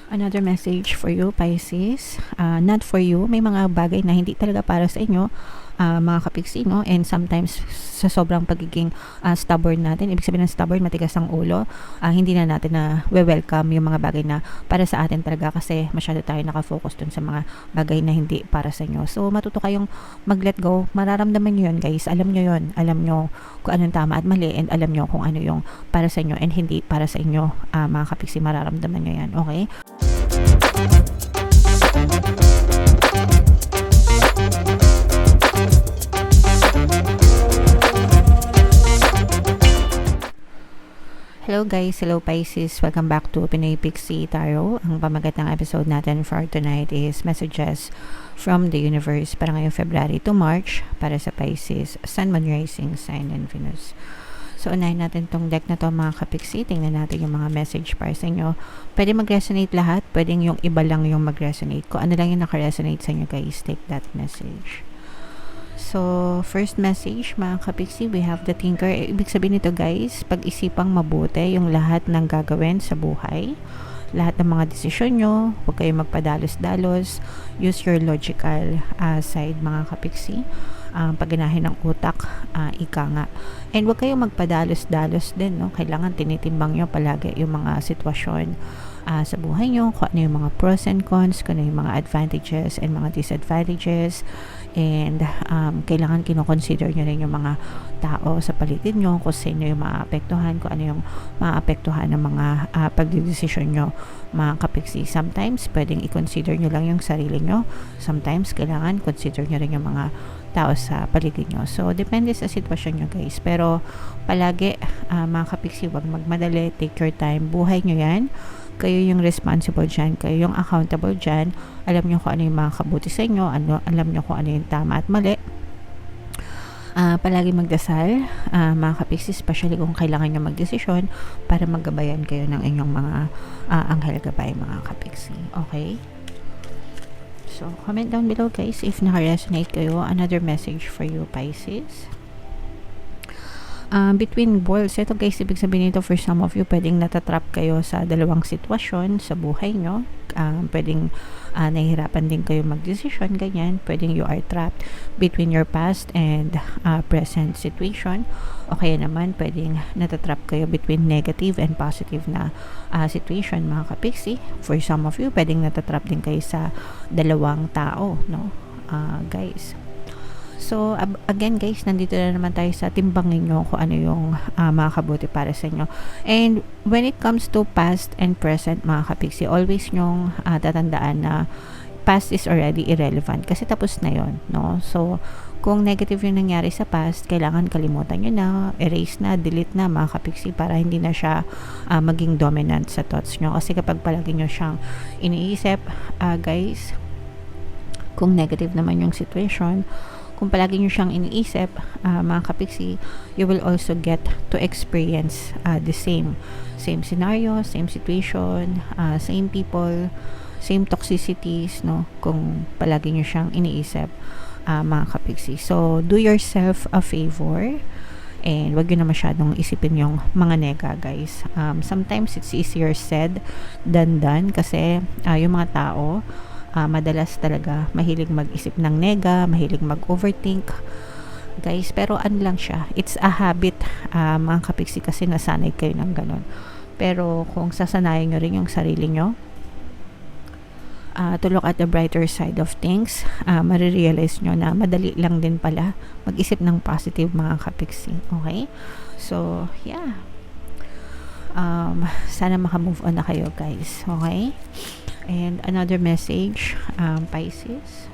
Another message for you, Pisces. Not for you. May mga bagay na hindi talaga para sa inyo, mga kapiksi, no? And sometimes, sa sobrang pagiging stubborn natin, ibig sabihin ng stubborn, matigas ang ulo, hindi na natin na welcome yung mga bagay na para sa atin talaga kasi masyado tayo nakafocus dun sa mga bagay na hindi para sa inyo. So, matuto kayong mag-let go. Mararamdaman nyo yun, guys. Alam nyo yun. Alam nyo kung anong tama at mali and alam nyo kung ano yung para sa inyo and hindi para sa inyo, mga kapiksi. Mararamdaman nyo yan, okay? Hello guys, hello Pisces, welcome back to Pinoy Pixie Tarot. Ang pamagat ng episode natin for tonight is messages from the universe para ngayong February to March para sa Pisces, Sun, Moon, Rising, Sign, and Venus. So, unahin natin tong deck na to mga kapiksi. Tingnan natin yung mga message para sa inyo. Pwede mag-resonate lahat. Pwedeng yung iba lang yung mag-resonate. Kung ano lang yung naka-resonate sa inyo guys, take that message. So, first message mga kapiksi, we have the Thinker. Ibig sabihin nito guys, pag-isipang mabuti yung lahat ng gagawin sa buhay. Lahat ng mga desisyon nyo, huwag kayong magpadalos-dalos. Use your logical side mga kapiksi. Pagganahin ng utak, ika nga. And huwag kayong magpadalos-dalos din, no? Kailangan tinitimbang nyo palagi yung mga sitwasyon sa buhay nyo, kung ano yung mga pros and cons, kung ano yung mga advantages and mga disadvantages. And kailangan kinoconsider nyo rin yung mga tao sa paligid nyo, kung sino yung maapektuhan, kung ano yung maapektuhan ng mga pagdidesisyon nyo mga kapiksi. Sometimes pwedeng i-consider nyo lang yung sarili nyo, sometimes kailangan consider nyo rin yung mga tao sa paligid nyo. So, depende sa sitwasyon nyo guys. Pero, palagi, mga kapiksi, wag magmadali, take your time, buhay nyo yan. Kayo yung responsible dyan, kayo yung accountable dyan. Alam nyo kung ano yung mga kabuti sa inyo, alam nyo kung ano yung tama at mali. Palagi magdasal, mga kapiksi, especially kung kailangan nyo magdesisyon para maggabayan kayo ng inyong mga anghel gabay, mga kapiksi. Okay? So, comment down below guys if naka-resonate kayo. Another message for you, Pisces. Between balls, ito guys, ibig sabihin nito for some of you, pwedeng natatrap kayo sa dalawang sitwasyon sa buhay nyo. Pwedeng nahihirapan din kayo magdesisyon, ganyan. Pwedeng you are trapped between your past and present situation. O kaya naman, pwedeng natatrap kayo between negative and positive na situation, mga kapiksi. For some of you, pwedeng natatrap din kayo sa dalawang tao, no? Guys. So, again guys, nandito na naman tayo sa timbangin nyo kung ano yung makakabuti para sa inyo. And when it comes to past and present, mga kapiksi, always nyong tatandaan na past is already irrelevant kasi tapos na yon, no? So, kung negative yung nangyari sa past, kailangan kalimutan nyo na, erase na, delete na, mga kapiksi, para hindi na siya maging dominant sa thoughts nyo. Kasi kapag palagi nyo siyang iniisip, guys, kung negative naman yung situation, kung palagi nyo siyang iniisip, mga kapiksi, you will also get to experience the same scenario, same situation, same people, same toxicities, no? Kung palagi nyo siyang iniisip, mga kapiksi. So, do yourself a favor and wag yun na masyadong isipin yung mga nega, guys. Sometimes it's easier said than done kasi yung mga tao, madalas talaga mahilig mag-isip ng nega, mahilig mag-overthink guys, pero ano lang siya, it's a habit, mga kapiksi, kasi nasanay kayo ng ganon. Pero kung sasanayin nyo rin yung sarili nyo to look at the brighter side of things, marirealize nyo na madali lang din pala mag-isip ng positive, mga kapiksi. Okay? So, yeah, sana makamove on na kayo guys. Okay? And another message, Pisces.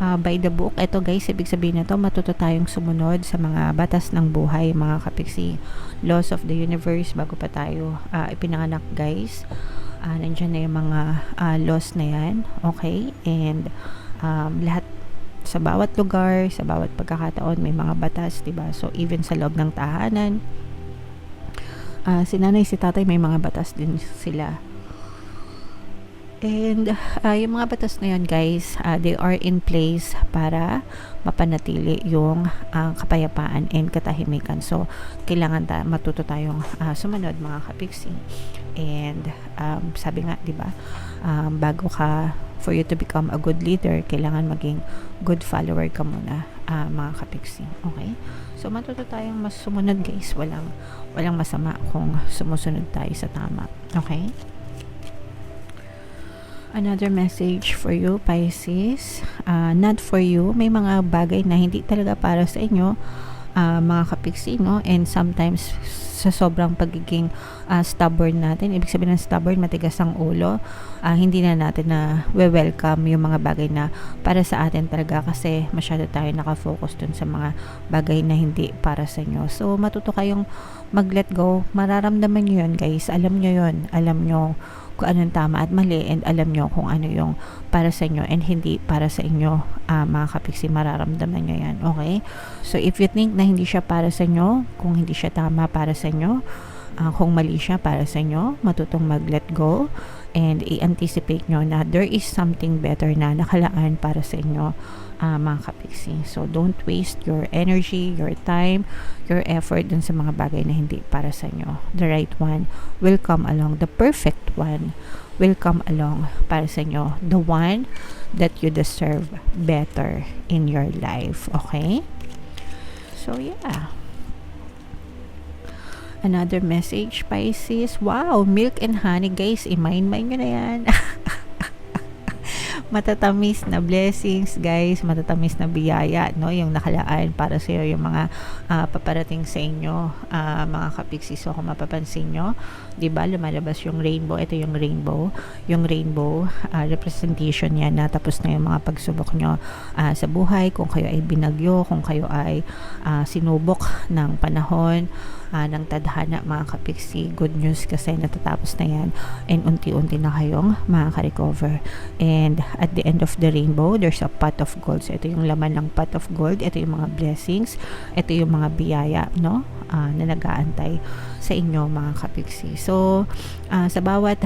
By the book, ito guys, ibig sabihin na to, matuto tayong sumunod sa mga batas ng buhay, mga kapiksi. Laws of the universe, bago pa tayo ipinanganak guys. Nandiyan na yung mga laws na yan. Okay? And lahat, sa bawat lugar, sa bawat pagkakataon, may mga batas, diba? So, even sa loob ng tahanan, si nanay, si tatay, may mga batas din sila. And yung mga batas na yun guys, they are in place para mapanatili yung kapayapaan and katahimikan. So, kailangan matuto tayong sumunod, mga kapiksi. And sabi nga, 'di ba? Bago ka, for you to become a good leader, kailangan maging good follower ka muna, mga kapiksi. Okay? So matuto tayong mas sumunod, guys. Walang masama kung sumusunod tayo sa tama. Okay? Another message for you, Pisces. Not for you. May mga bagay na hindi talaga para sa inyo, mga kapiksi, no? And sometimes sa sobrang pagiging stubborn natin, ibig sabihin ng stubborn, matigas ang ulo, hindi na natin na welcome yung mga bagay na para sa atin talaga, kasi masyado tayo nakafocus dun sa mga bagay na hindi para sa inyo. So matuto kayong mag-let go. Mararamdaman nyo yun, guys. Alam nyo yun. Alam nyo kung anong tama at mali, and alam nyo kung ano yung para sa inyo and hindi para sa inyo, mga kapiksi. Mararamdaman nyo yan. Okay? So if you think na hindi siya para sa inyo, kung hindi siya tama para sa inyo, kung mali siya para sa inyo, matutong mag-let go and i-anticipate nyo na there is something better na nakalaan para sa inyo, mga kapiksi. So don't waste your energy, your time, your effort dun sa mga bagay na hindi para sa inyo. The right one will come along. The perfect one will come along para sa inyo. The one that you deserve better in your life. Okay? So yeah. Another message, Pisces. Wow, milk and honey, guys. I-mind nyo na yan. Matatamis na blessings, guys, matatamis na biyaya, no, yung nakalaan para sa iyo, yung mga paparating sa inyo, mga kapiksi. So kung mapapansin nyo, 'di ba, lumalabas yung rainbow. Ito yung rainbow representation yan na tapos na yung mga pagsubok nyo sa buhay. Kung kayo ay binagyo, kung kayo ay sinubok ng panahon, ng tadhana, mga kapiksi, good news, kasi natatapos na yan and unti-unti na kayong makaka-recover. And at the end of the rainbow, there's a pot of gold. So ito yung laman ng pot of gold, ito yung mga blessings, ito yung mga biyaya, no, na nag-aantay sa inyo, mga kapiksi. So sa bawat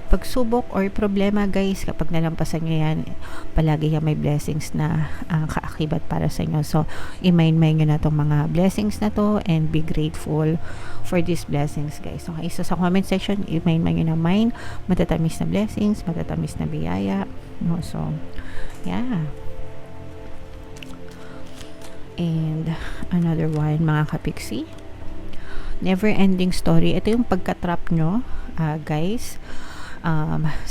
pagsubok or problema, guys, kapag nalampasan nyo yan, palagi yan may blessings na kaakibat para sa inyo. So i-mind nyo na itong mga blessings na to and be grateful for these blessings, guys. Okay, so sa comment section, i-mind nyo na matatamis na blessings, matatamis na biyaya, no? So yeah. And another one, mga kapiksi, never ending story. Ito yung pagka-trap nyo, guys,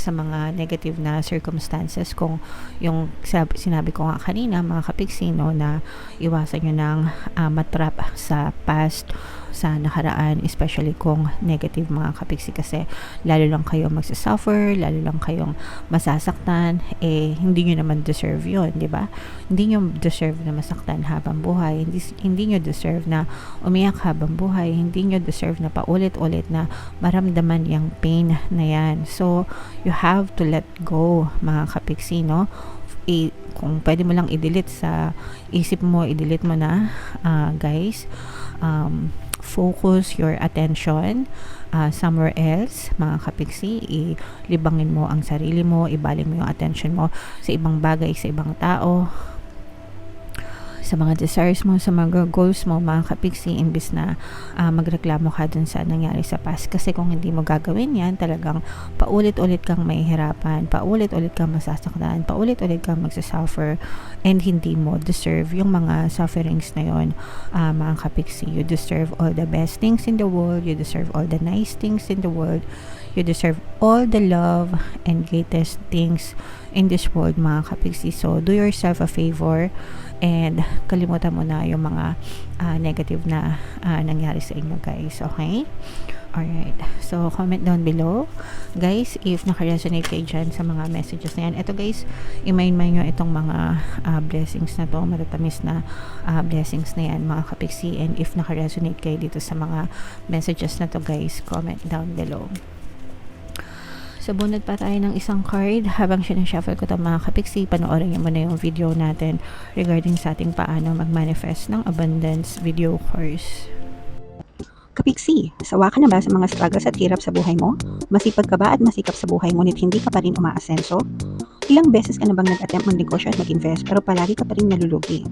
sa mga negative na circumstances. Kung yung sinabi ko nga kanina, mga kapiksi, no, na iwasan nyo ng matrap sa past, sa nakaraan, especially kung negative, mga kapiksi, kasi lalo lang kayong magsasuffer, lalo lang kayong masasaktan. Hindi nyo naman deserve yun, di ba? Hindi nyo deserve na masaktan habang buhay, hindi nyo deserve na umiyak habang buhay, hindi nyo deserve na paulit-ulit na maramdaman yung pain na yan. So you have to let go, mga kapiksi, no? Kung pwede mo lang i-delete sa isip mo, i-delete mo na, guys. Focus your attention somewhere else, mga kapiksi. Ilibangin mo ang sarili mo, ibaling mo yung attention mo sa ibang bagay, sa ibang tao, sa mga desires mo, sa mga goals mo, mga kapiksi, imbis na magreklamo ka dun sa nangyari sa past. Kasi kung hindi mo gagawin yan, talagang paulit-ulit kang mahihirapan, paulit-ulit kang masasaktan, paulit-ulit kang magsasuffer, and hindi mo deserve yung mga sufferings na yon, mga kapiksi. You deserve all the best things in the world, you deserve all the nice things in the world, you deserve all the love and greatest things in this world, mga kapiksi. So do yourself a favor and kalimutan mo na yung mga negative na nangyari sa inyo, guys. Okay? Alright. So comment down below, guys, if naka-resonate kayo dyan sa mga messages na yan. Ito, guys, i-mind nyo itong mga blessings na to, matatamis na blessings na yan, mga kapiksi. And if naka-resonate kayo dito sa mga messages na to, guys, comment down below. So, bunod pa tayo ng isang card. Habang sinashuffle ko ito, mga kapiksi, panoorin nyo muna yung video natin regarding sa ating paano mag-manifest ng abundance video course. Kapiksi, sawa ka na ba sa mga struggles at hirap sa buhay mo? Masipag ka ba at masikap sa buhay ngunit hindi ka pa rin umaasenso? Ilang beses ka na bang nag-attempt magnegosyo at mag-invest pero palagi ka pa rin nalulugi?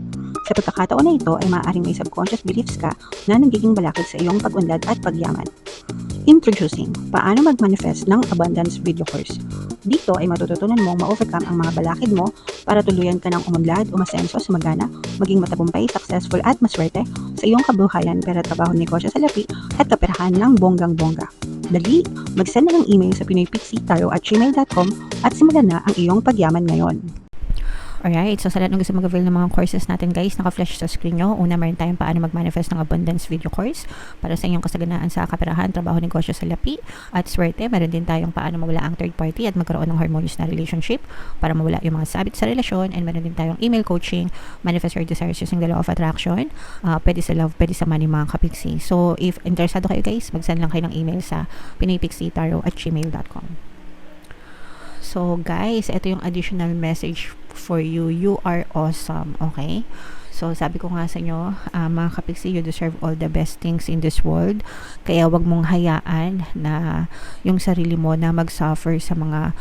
Sa pagkakataon na ito ay maaaring may subconscious beliefs ka na nagiging balakid sa iyong pag-unlad at pagyaman. Introducing, paano mag-manifest ng abundance video course. Dito ay matututunan mong ma-overcome ang mga balakid mo para tuluyan ka ng umunlad, umasenso, sumagana, maging matagumpay, successful at maswerte sa iyong kabuhayan, pera, trabaho, negosyo, salapi at kaperahan ng bonggang-bongga. Dali, mag-send na ng email sa pinoypixitaro@gmail.com at simulan na ang iyong pagyaman ngayon. Alright, so sa lahat ng gusto mag-avail ng mga courses natin guys, naka-flash sa screen nyo. Una, meron tayong paano mag-manifest ng abundance video course para sa inyong kasaganaan sa kaperahan, trabaho, negosyo, salapi at swerte. Meron din tayong paano mawala ang third party at magkaroon ng harmonious na relationship para mawala yung mga sabit sa relasyon. And meron din tayong email coaching, manifest your desires using the law of attraction. Pwede sa love, pwede sa money mga kapiksi. So if interesado kayo guys, mag-send lang kayo ng email sa pinoypixitaro@gmail.com. So guys, ito yung additional message for you. You are awesome, okay? So sabi ko nga sa inyo, mga kapiksi, you deserve all the best things in this world. Kaya wag mong hayaan na yung sarili mo na mag-suffer sa mga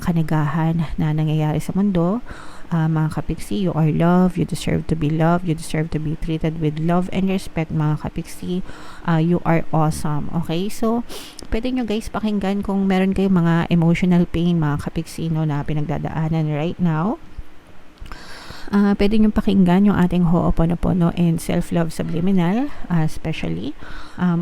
kanagahan na nangyayari sa mundo. Mga kapiksi, you are loved, you deserve to be loved, you deserve to be treated with love and respect mga kapiksi. You are awesome, okay? So pwede nyo guys pakinggan kung meron kayong mga emotional pain mga kapiksi no, na pinagdadaanan right now. Pwede nyo pakinggan yung ating Ho'oponopono and Self-Love Subliminal, especially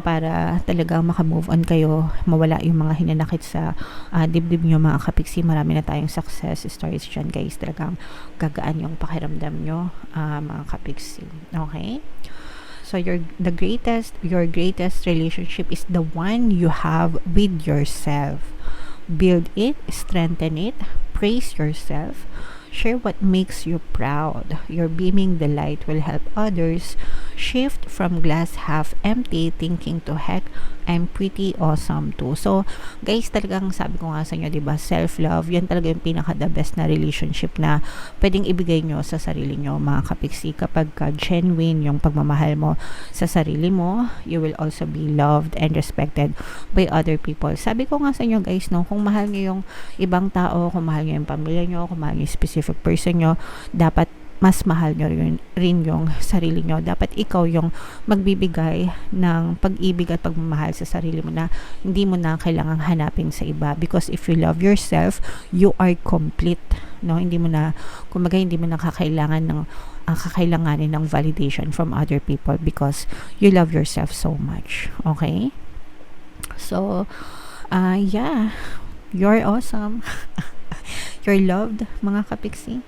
para talagang makamove on kayo, mawala yung mga hinanakit sa dibdib nyo mga kapiksi. Marami na tayong success stories dyan guys, talagang gagaan yung pakiramdam nyo mga kapiksi, okay? So your greatest relationship is the one you have with yourself. Build it, strengthen it, praise yourself, share what makes you proud. Your beaming delight will help others shift from glass half empty thinking to heck, I'm pretty awesome too. So guys, talagang sabi ko nga sa inyo, diba, self-love, yan talaga yung pinaka the best na relationship na pwedeng ibigay nyo sa sarili nyo mga kapiksi. Kapag genuine yung pagmamahal mo sa sarili mo, you will also be loved and respected by other people. Sabi ko nga sa inyo guys, no, kung mahal nyo yung ibang tao, kung mahal nyo yung pamilya nyo, kung mahal nyo yung specific person nyo, dapat mas mahal nyo rin yung sarili nyo. Dapat ikaw yung magbibigay ng pag-ibig at pagmamahal sa sarili mo na hindi mo na kailangang hanapin sa iba. Because if you love yourself, you are complete. No? Hindi mo na kakailanganin ng validation from other people because you love yourself so much. Okay? So, yeah. You're awesome. You're loved, mga kapiksi.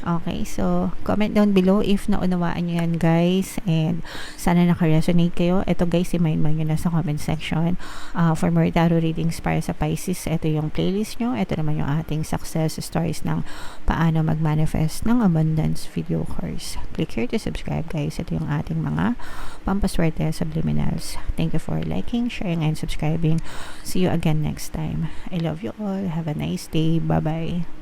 Okay, so comment down below if naunawaan nyo yan guys, and sana naka-resonate kayo. Ito guys, i-mind nyo na sa comment section. For more tarot readings para sa Pisces, ito yung playlist nyo. Ito naman yung ating success stories ng paano mag-manifest ng abundance video course. Click here to subscribe guys. Ito yung ating mga pampaswerte subliminals. Thank you for liking, sharing, and subscribing. See you again next time. I love you all. Have a nice day. Bye-bye.